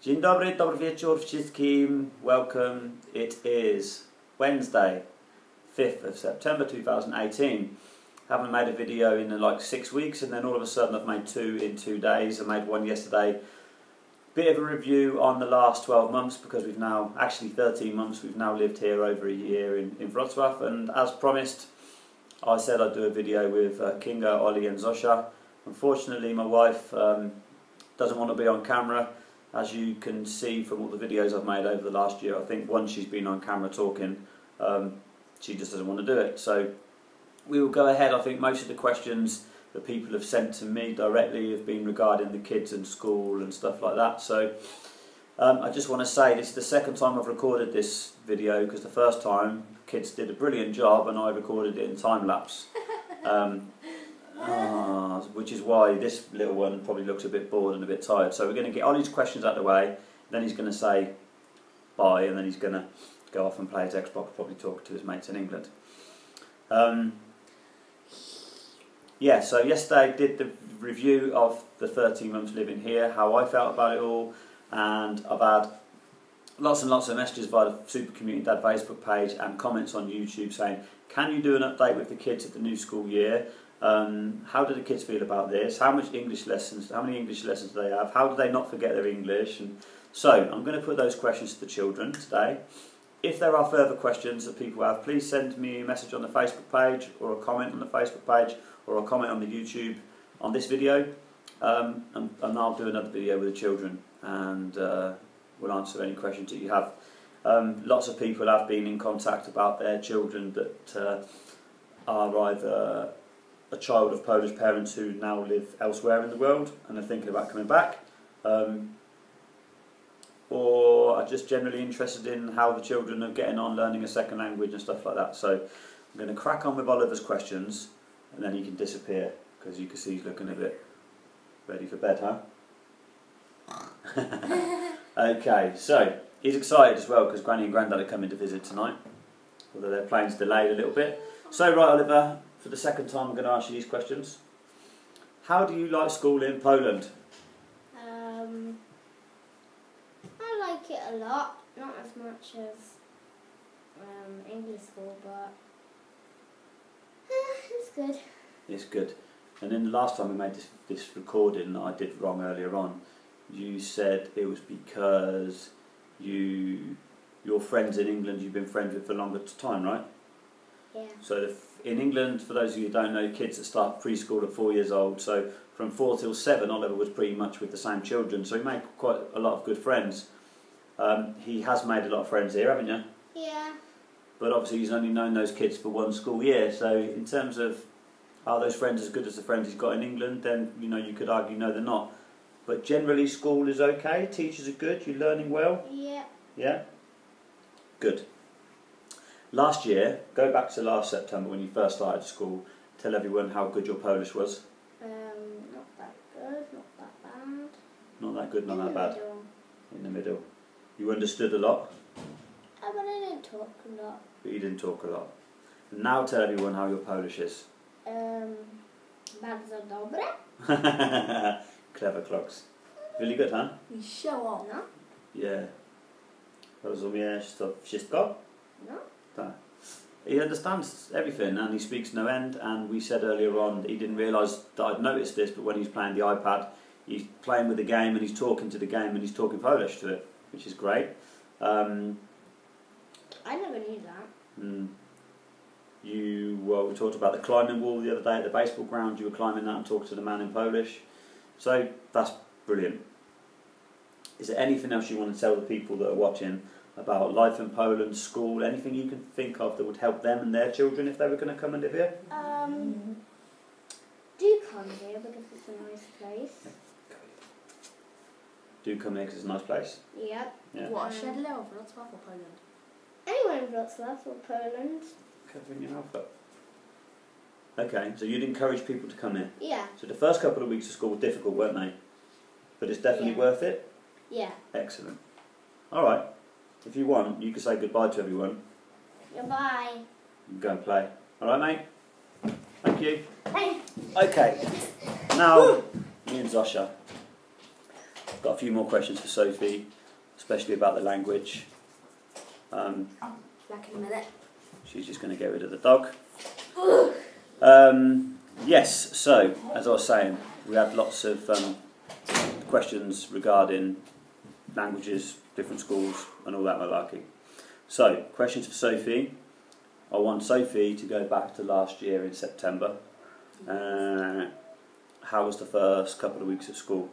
Dzień dobry, dobry wieczór wszystkim. Welcome. It is Wednesday, 5th of September 2018. Haven't made a video in like 6 weeks, and then all of a sudden I've made two in 2 days. I made one yesterday. Bit of a review on the last 12 months because we've now, actually 13 months, we've now lived here over a year in Wrocław, and as promised I said I'd do a video with Kinga, Ollie and Zosia. Unfortunately my wife doesn't want to be on camera. As you can see from all the videos I've made over the last year, I think once she's been on camera talking, she just doesn't want to do it. So we will go ahead. I think most of the questions that people have sent to me directly have been regarding the kids and school and stuff like that. So I just want to say this is the second time I've recorded this video, because the first time kids did a brilliant job and I recorded it in time lapse. Which is why this little one probably looks a bit bored and a bit tired. So we're going to get Ollie's questions out of the way, then he's going to say bye, and then he's going to go off and play his Xbox, probably talk to his mates in England. Yeah, so yesterday I did the review of the 13 months living here, how I felt about it all, and I've had lots and lots of messages via the Super Community Dad Facebook page and comments on YouTube saying, can you do an update with the kids at the new school year? How do the kids feel about this? How many English lessons do they have? How do they not forget their English? And so I'm going to put those questions to the children today. If there are further questions that people have, please send me a message on the Facebook page, or a comment on the Facebook page, or a comment on the YouTube on this video, and I'll do another video with the children, and we'll answer any questions that you have. Lots of people have been in contact about their children that are either a child of Polish parents who now live elsewhere in the world and are thinking about coming back, or are just generally interested in how the children are getting on learning a second language and stuff like that. So I'm going to crack on with Oliver's questions, and then he can disappear because you can see he's looking a bit ready for bed, huh? Okay, so he's excited as well because Granny and Grandad are coming to visit tonight, although their plane's delayed a little bit. So right, Oliver, for the second time I'm going to ask you these questions. How do you like school in Poland? I like it a lot, not as much as English school, but it's good. It's good. And then the last time we made this recording that I did wrong earlier on, you said it was because your friends in England you've been friends with for a longer time, right? Yeah. So in England, for those of you who don't know, kids that start preschool at 4 years old, so from 4 till 7 Oliver was pretty much with the same children, so he made quite a lot of good friends. He has made a lot of friends here, haven't you? Yeah. But obviously he's only known those kids for one school year, so in terms of are those friends as good as the friends he's got in England, then you could argue no, they're not. But generally school is okay, teachers are good, you're learning well? Yeah. Yeah? Good. Last year, go back to last September when you first started school, tell everyone how good your Polish was. Not that good, not that bad. Not that good, not that bad. Middle. In the middle. You understood a lot? But I didn't talk a lot. But you didn't talk a lot. And now tell everyone how your Polish is. Bardzo dobre. Clever clocks. Really good, huh? You show off, no? Yeah. Rozumiesz to wszystko? No. Tak. He understands everything and he speaks no end, and we said earlier on that he didn't realise that I'd noticed this, but when he's playing the iPad he's playing with the game and he's talking to the game and he's talking Polish to it, which is great. I never knew that. We talked about the climbing wall the other day at the baseball ground. You were climbing that and talking to the man in Polish, so that's brilliant. Is there anything else you want to tell the people that are watching about life in Poland, school, anything you can think of that would help them and their children if they were going to come and live here? Do come here because it's a nice place. Do come here because it's a nice place? Yep. Yeah. What, Siedle or Wrocław or Poland? Anywhere in Wrocław or Poland. Covering your mouth up. Okay, so you'd encourage people to come here? Yeah. So the first couple of weeks of school were difficult, weren't they? But it's definitely worth it? Yeah. Excellent. Alright, if you want, you can say goodbye to everyone. Goodbye. You can go and play. Alright, mate? Thank you. Hey. Okay, now, me and Zosia. Got a few more questions for Sophie, especially about the language. Back in a minute. She's just going to get rid of the dog. Yes, so, as I was saying, we had lots of questions regarding languages, different schools, and all that malarkey. So, questions for Sophie. I want Sophie to go back to last year in September. How was the first couple of weeks at school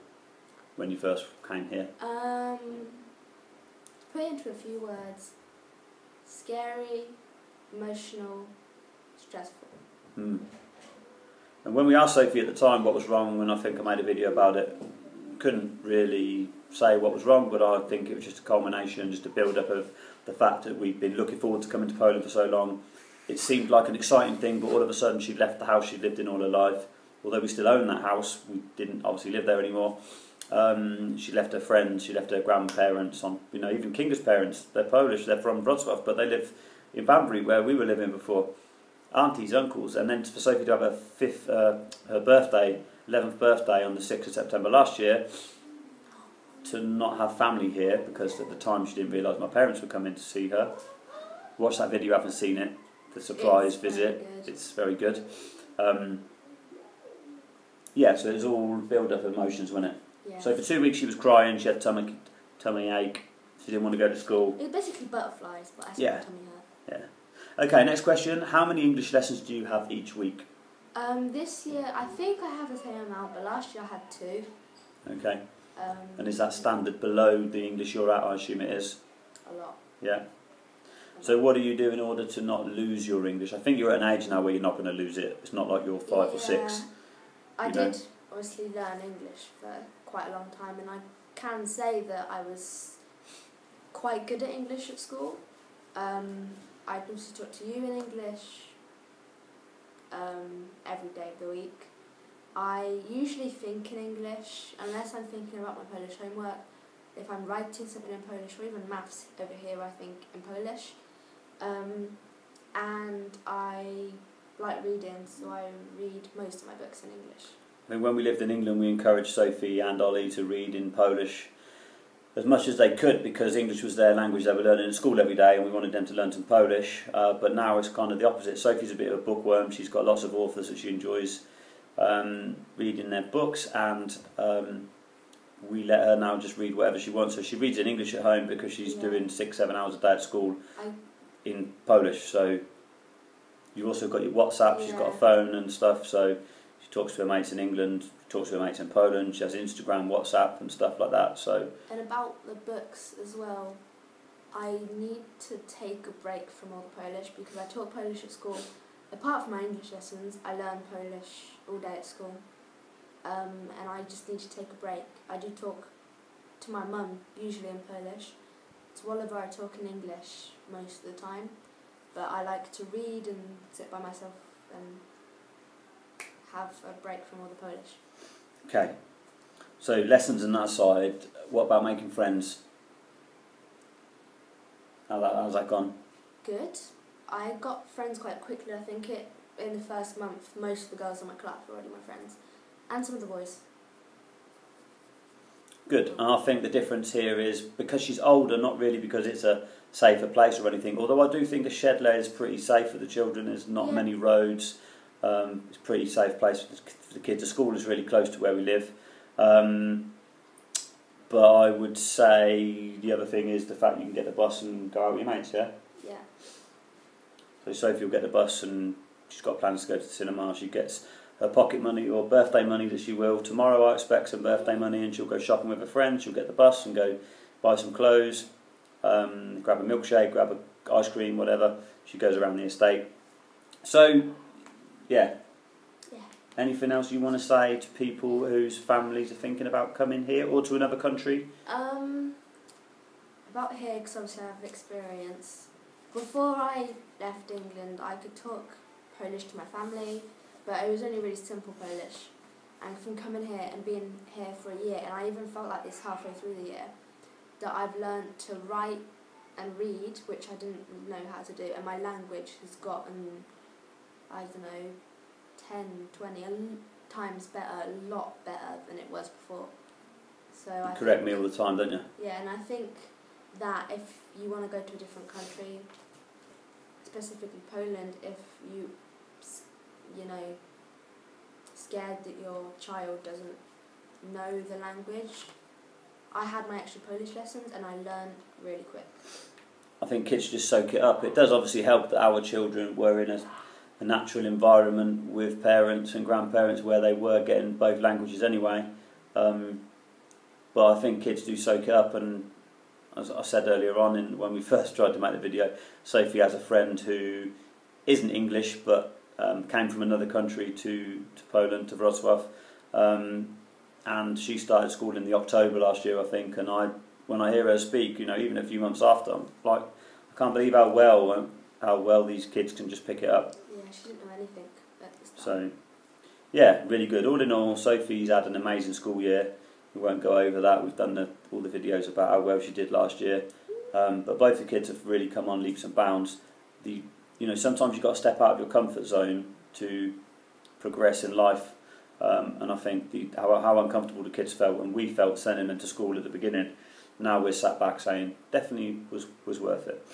when you first came here? To put it into a few words: scary, emotional, stressful. And when we asked Sophie at the time what was wrong, and I think I made a video about it, couldn't really say what was wrong, but I think it was just a culmination, just a build-up of the fact that we'd been looking forward to coming to Poland for so long. It seemed like an exciting thing, but all of a sudden she'd left the house she'd lived in all her life. Although we still own that house, we didn't obviously live there anymore. She left her friends, she left her grandparents, even Kinga's parents. They're Polish, they're from Wrocław, but they live in Banbury, where we were living before. Aunties, uncles, and then for Sophie to have her birthday, 11th birthday on the 6th of September last year, to not have family here, because at the time she didn't realise my parents were coming to see her. Watch that video, you haven't seen it, the surprise visit, it's very good. So it was all build-up emotions, wasn't it? Yeah. So for 2 weeks she was crying, she had tummy ache, she didn't want to go to school. It was basically butterflies, but I said tummy hurt. Yeah. Okay, next question. How many English lessons do you have each week? This year, I think I have the same amount, but last year I had 2. Okay. And is that standard below the English you're at, I assume it is? A lot. Yeah. So what do you do in order to not lose your English? I think you're at an age now where you're not going to lose it. It's not like you're 5 or 6. I did obviously learn English for quite a long time, and I can say that I was quite good at English at school. I'd also talk to you in English every day of the week. I usually think in English, unless I'm thinking about my Polish homework. If I'm writing something in Polish, or even maths over here, I think in Polish. And I like reading, so I read most of my books in English. I mean, when we lived in England, we encouraged Sophie and Ollie to read in Polish as much as they could, because English was their language they were learning at school every day, and we wanted them to learn some Polish. But now it's kind of the opposite. Sophie's a bit of a bookworm. She's got lots of authors that she enjoys reading their books, and we let her now just read whatever she wants. So she reads in English at home because she's doing 6-7 hours a day at school in Polish. So you've also got your WhatsApp, she's got a phone and stuff, so she talks to her mates in England, talks to her mates in Poland, she has Instagram, WhatsApp and stuff like that. So. And about the books as well, I need to take a break from all the Polish, because I taught Polish at school. Apart from my English lessons, I learn Polish all day at school. And I just need to take a break. I do talk to my mum, usually in Polish. To Oliver I talk in English most of the time. But I like to read and sit by myself and have a break from all the Polish. Okay. So lessons on that side, what about making friends? How's that gone? Good. I got friends quite quickly. I think in the first month, most of the girls in my class were already my friends. And some of the boys. Good. And I think the difference here is because she's older, not really because it's a safer place or anything, although I do think a shed layer is pretty safe for the children. There's not many roads. It's a pretty safe place for the kids. The school is really close to where we live. But I would say the other thing is the fact you can get the bus and go out with your mates, yeah? Yeah. So Sophie will get the bus and she's got plans to go to the cinema. She gets her pocket money or birthday money that she will. Tomorrow I expect some birthday money, and she'll go shopping with her friends. She'll get the bus and go buy some clothes, grab a milkshake, grab an ice cream, whatever. She goes around the estate. So, yeah. Anything else you want to say to people whose families are thinking about coming here or to another country? About here, because obviously I have experience. Before I left England, I could talk Polish to my family, but it was only really simple Polish. And from coming here and being here for a year, and I even felt like this halfway through the year, that I've learned to write and read, which I didn't know how to do, and my language has gotten, I don't know, 10, 20 times better, a lot better than it was before. So I correct me all the time, don't you? Yeah, and I think that if you want to go to a different country, specifically Poland, if you know, scared that your child doesn't know the language, I had my extra Polish lessons and I learned really quick. I think kids just soak it up. It does obviously help that our children were in a natural environment with parents and grandparents where they were getting both languages anyway. But I think kids do soak it up, and as I said earlier on when we first tried to make the video, Sophie has a friend who isn't English but came from another country to Poland, to Wrocław, and she started school in the October last year, I think, and when I hear her speak, you know, even a few months after, I'm like, I can't believe how well these kids can just pick it up. Yeah, she didn't know anything at the start. So, yeah, really good. All in all, Sophie's had an amazing school year. We won't go over that. We've done all the videos about how well she did last year. But both the kids have really come on leaps and bounds. You know, sometimes you've got to step out of your comfort zone to progress in life. And I think how uncomfortable the kids felt, and we felt sending them to school at the beginning. Now we're sat back saying, definitely was worth it.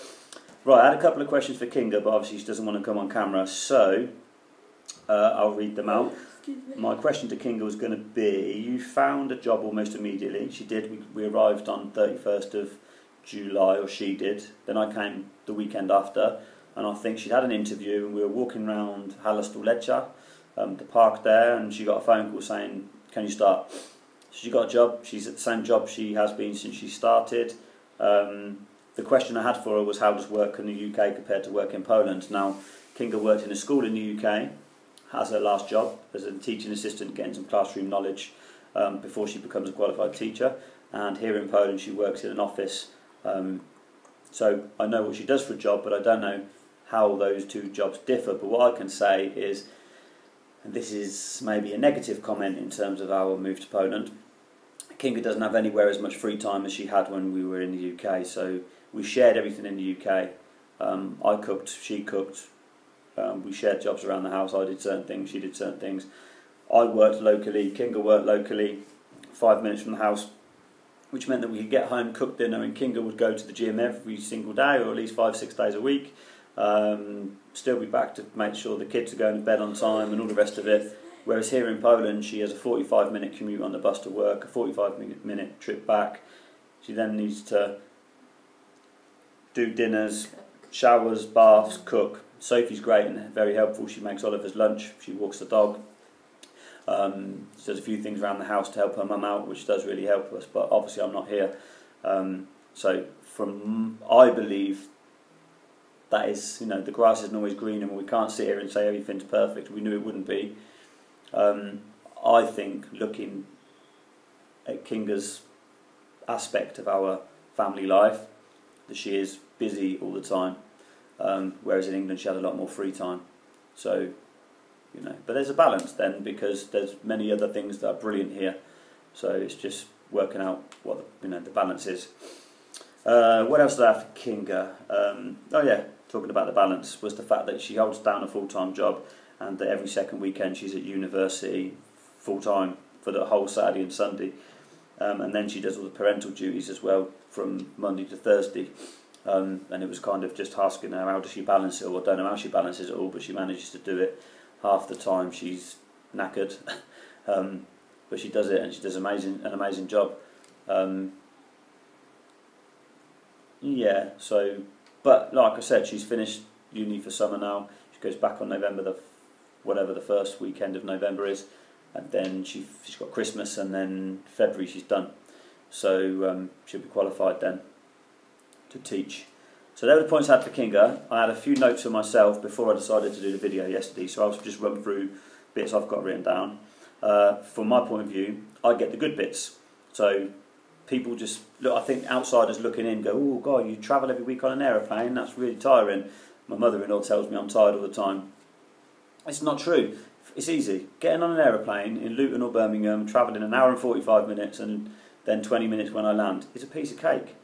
Right, I had a couple of questions for Kinga, but obviously she doesn't want to come on camera, so I'll read them out. My question to Kinga was going to be, you found a job almost immediately. She did. We arrived on 31st of July, or she did. Then I came the weekend after, and I think she'd had an interview, and we were walking around Hallastulecha, the park there, and she got a phone call saying, can you start? So she got a job. She's at the same job she has been since she started. The question I had for her was, how does work in the UK compared to work in Poland? Now, Kinga worked in a school in the UK, has her last job as a teaching assistant, getting some classroom knowledge before she becomes a qualified teacher. And here in Poland, she works in an office. So I know what she does for a job, but I don't know how those two jobs differ. But what I can say is, and this is maybe a negative comment in terms of our move to Poland, Kinga doesn't have anywhere as much free time as she had when we were in the UK. So we shared everything in the UK. I cooked, she cooked. We shared jobs around the house. I did certain things, she did certain things. I worked locally, Kinga worked locally, 5 minutes from the house, which meant that we could get home, cook dinner, and Kinga would go to the gym every single day, or at least 5-6 days a week. Still be back to make sure the kids are going to bed on time and all the rest of it. Whereas here in Poland, she has a 45-minute commute on the bus to work, a 45-minute trip back. She then needs to do dinners, showers, baths, cook. Sophie's great and very helpful. She makes Oliver's lunch, she walks the dog. She does a few things around the house to help her mum out, which does really help us, but obviously I'm not here. So I believe that is, you know, the grass isn't always green, and we can't sit here and say everything's perfect. We knew it wouldn't be. I think, looking at Kinga's aspect of our family life, that she is busy all the time, whereas in England she had a lot more free time. So, you know, but there's a balance then, because there's many other things that are brilliant here. So it's just working out what the balance is. What else did I have for Kinga? Oh yeah, talking about the balance, was the fact that she holds down a full-time job, and that every second weekend she's at university full-time for the whole Saturday and Sunday. And then she does all the parental duties as well from Monday to Thursday. And it was kind of just asking her, how does she balance it all? I don't know how she balances it all, but she manages to do it. Half the time she's knackered, but she does it, and she does an amazing job. Yeah, so, but like I said, she's finished uni for summer now. She goes back on November whatever the first weekend of November is, and then she's got Christmas, and then February she's done. So she'll be qualified then to teach. So there were the points I had for Kinga. I had a few notes for myself before I decided to do the video yesterday, so I'll just run through bits I've got written down. From my point of view, I get the good bits. So people just look, I think outsiders looking in go, oh God, you travel every week on an aeroplane, that's really tiring. My mother-in-law tells me I'm tired all the time. It's not true. It's easy. Getting on an aeroplane in Luton or Birmingham, travelling an hour and 45 minutes and then 20 minutes when I land, is a piece of cake.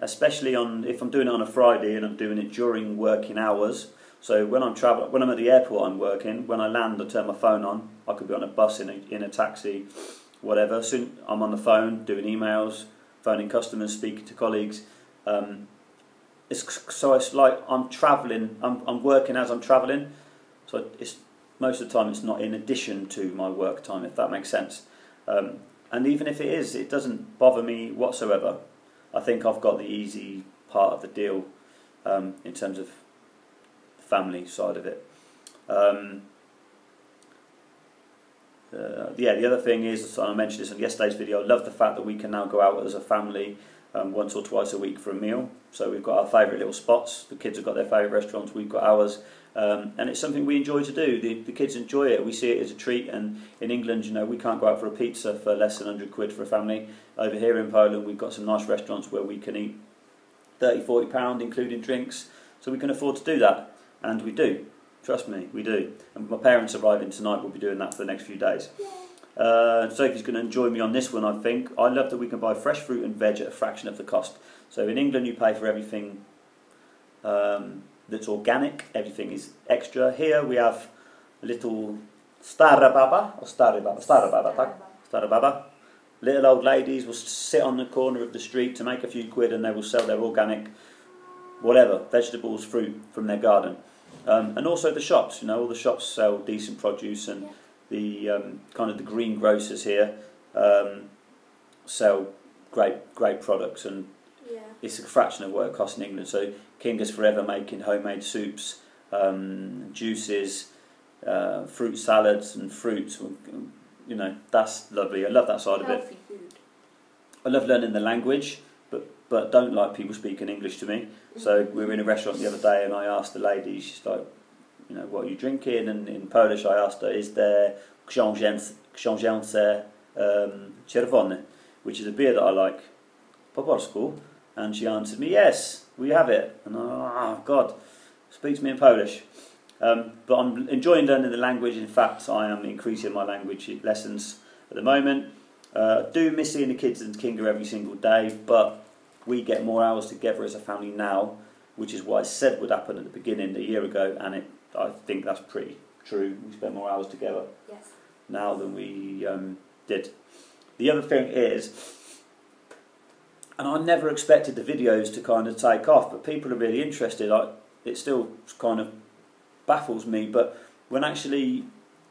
Especially if I'm doing it on a Friday and I'm doing it during working hours. So when I'm at the airport I'm working, when I land I turn my phone on, I could be on a bus, in a taxi, whatever. Soon I'm on the phone doing emails, phoning customers, speaking to colleagues. It's like I'm travelling. I'm working as I'm travelling. So it's most of the time it's not in addition to my work time, if that makes sense. And even if it is, it doesn't bother me whatsoever. I think I've got the easy part of the deal in terms of the family side of it. The other thing is, I mentioned this in yesterday's video, I love the fact that we can now go out as a family once or twice a week for a meal. So we've got our favourite little spots, the kids have got their favourite restaurants, we've got ours, and it's something we enjoy to do. The kids enjoy it, we see it as a treat, and in England, you know, we can't go out for a pizza for less than 100 quid for a family. Over here in Poland, we've got some nice restaurants where we can eat £30–40 including drinks, so we can afford to do that, and we do. Trust me, we do. And my parents arriving tonight, we'll be doing that for the next few days. Sophie's going to enjoy me on this one, I think. I love that we can buy fresh fruit and veg at a fraction of the cost. So in England you pay for everything that's organic, everything is extra. Here we have a little stara baba. Little old ladies will sit on the corner of the street to make a few quid, and they will sell their organic, whatever, vegetables, fruit from their garden. And also the shops, you know, all the shops sell decent produce, and the kind of the green grocers here sell great products, and it's a fraction of what it costs in England. So Kinga's forever making homemade soups, juices, fruit salads and fruits. You know, that's lovely. I love that side of it. Healthy food. I love learning the language, but don't like people speaking English to me. So we were in a restaurant the other day, and I asked the lady, she's like, you know, what are you drinking? And in Polish I asked her, is there książęce czerwone, which is a beer that I like, po polsku? And she answered me, yes, we have it. And oh God, speak to me in Polish. But I'm enjoying learning the language. In fact, I am increasing my language lessons at the moment. Do miss seeing the kids and Kinga every single day, but we get more hours together as a family now, which is what I said would happen at the beginning a year ago, and I think that's pretty true. We spend more hours together now than we did. The other thing is, and I never expected the videos to kind of take off, but people are really interested. It still kind of baffles me, but when actually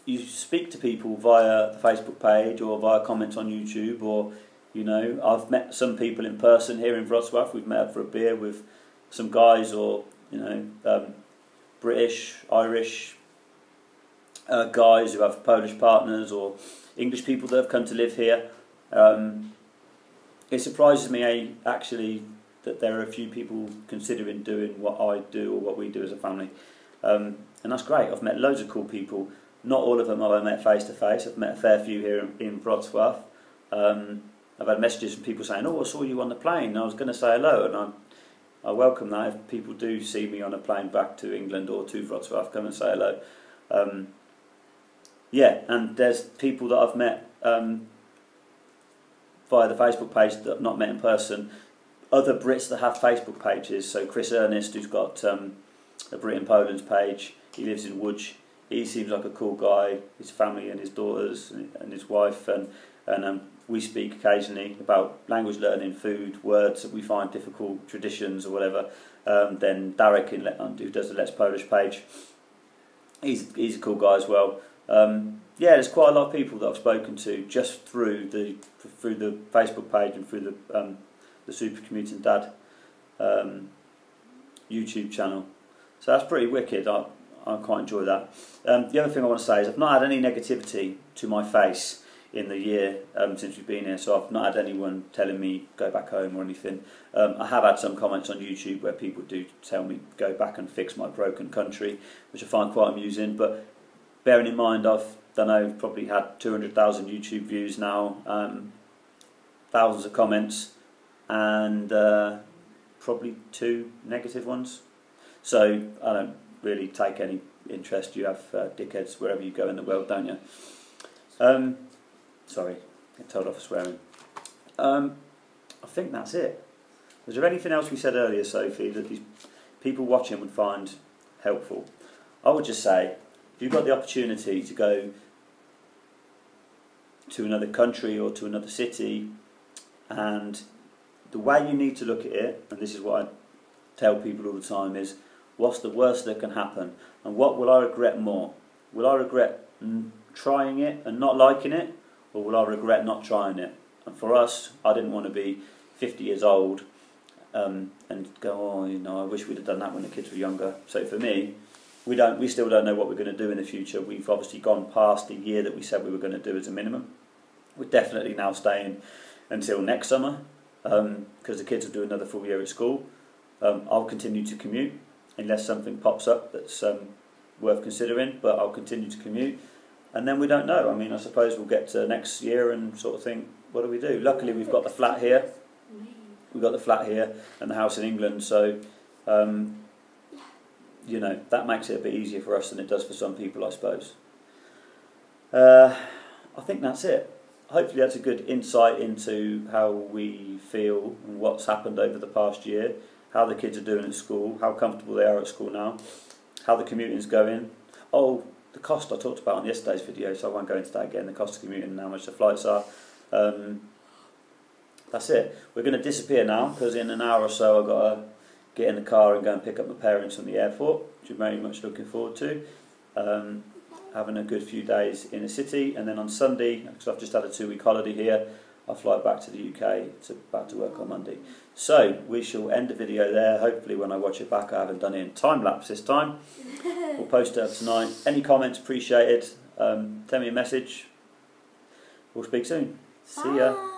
you speak to people via the Facebook page or via comments on YouTube, or, you know, I've met some people in person here in Wrocław. We've met up for a beer with some guys, or, you know, British, Irish guys who have Polish partners, or English people that have come to live here. It surprises me actually that there are a few people considering doing what I do or what we do as a family. And that's great. I've met loads of cool people. Not all of them have I met face to face. I've met a fair few here in Wrocław. I've had messages from people saying, oh, I saw you on the plane. I was going to say hello, and I welcome that. If people do see me on a plane back to England or to Wrocław, come and say hello. Yeah, and there's people that I've met via the Facebook page that I've not met in person. Other Brits that have Facebook pages. So Chris Ernest, who's got a Brit in Poland's page, he lives in Łódź. He seems like a cool guy. His family and his daughters and his wife, and we speak occasionally about language learning, food, words that we find difficult, traditions or whatever. Then Darek, who does the Let's Polish page, he's a cool guy as well. Yeah, there's quite a lot of people that I've spoken to just through the Facebook page and through the Super Commuting Dad YouTube channel. So that's pretty wicked. I quite enjoy that. The other thing I want to say is I've not had any negativity to my face in the year since we've been here, so I've not had anyone telling me go back home or anything. I have had some comments on YouTube where people do tell me go back and fix my broken country, which I find quite amusing, but bearing in mind I've probably had 200,000 YouTube views now, thousands of comments, and probably 2 negative ones. So I don't really take any interest. You have dickheads wherever you go in the world, don't you? Sorry, get told off for swearing. I think that's it. Was there anything else we said earlier, Sophie, that these people watching would find helpful? I would just say, if you've got the opportunity to go to another country or to another city, and the way you need to look at it, and this is what I tell people all the time, is what's the worst that can happen, and what will I regret more? Will I regret trying it and not liking it, or will I regret not trying it? And for us, I didn't want to be 50 years old and go, oh, you know, I wish we'd have done that when the kids were younger. So for me, we still don't know what we're going to do in the future. We've obviously gone past the year that we said we were going to do as a minimum. We're definitely now staying until next summer because the kids will do another full year at school. I'll continue to commute unless something pops up that's worth considering, but I'll continue to commute. And then we don't know. I mean, I suppose we'll get to next year and sort of think, what do we do? Luckily, we've got the flat here. We've got the flat here and the house in England, so you know, that makes it a bit easier for us than it does for some people, I suppose. I think that's it. Hopefully that's a good insight into how we feel and what's happened over the past year, how the kids are doing at school, how comfortable they are at school now, how the commuting's going. Oh, the cost I talked about on yesterday's video, so I won't go into that again, the cost of commuting and how much the flights are. That's it. We're going to disappear now because in an hour or so I've got to get in the car and go and pick up my parents from the airport, which I'm very much looking forward to. Having a good few days in the city, and then on Sunday, because I've just had a 2-week holiday here, I'll fly back to the UK back to work on Monday. So we shall end the video there. Hopefully when I watch it back I haven't done it in time lapse this time. We'll post it up tonight. Any comments appreciated. Send me a message. We'll speak soon. See ya.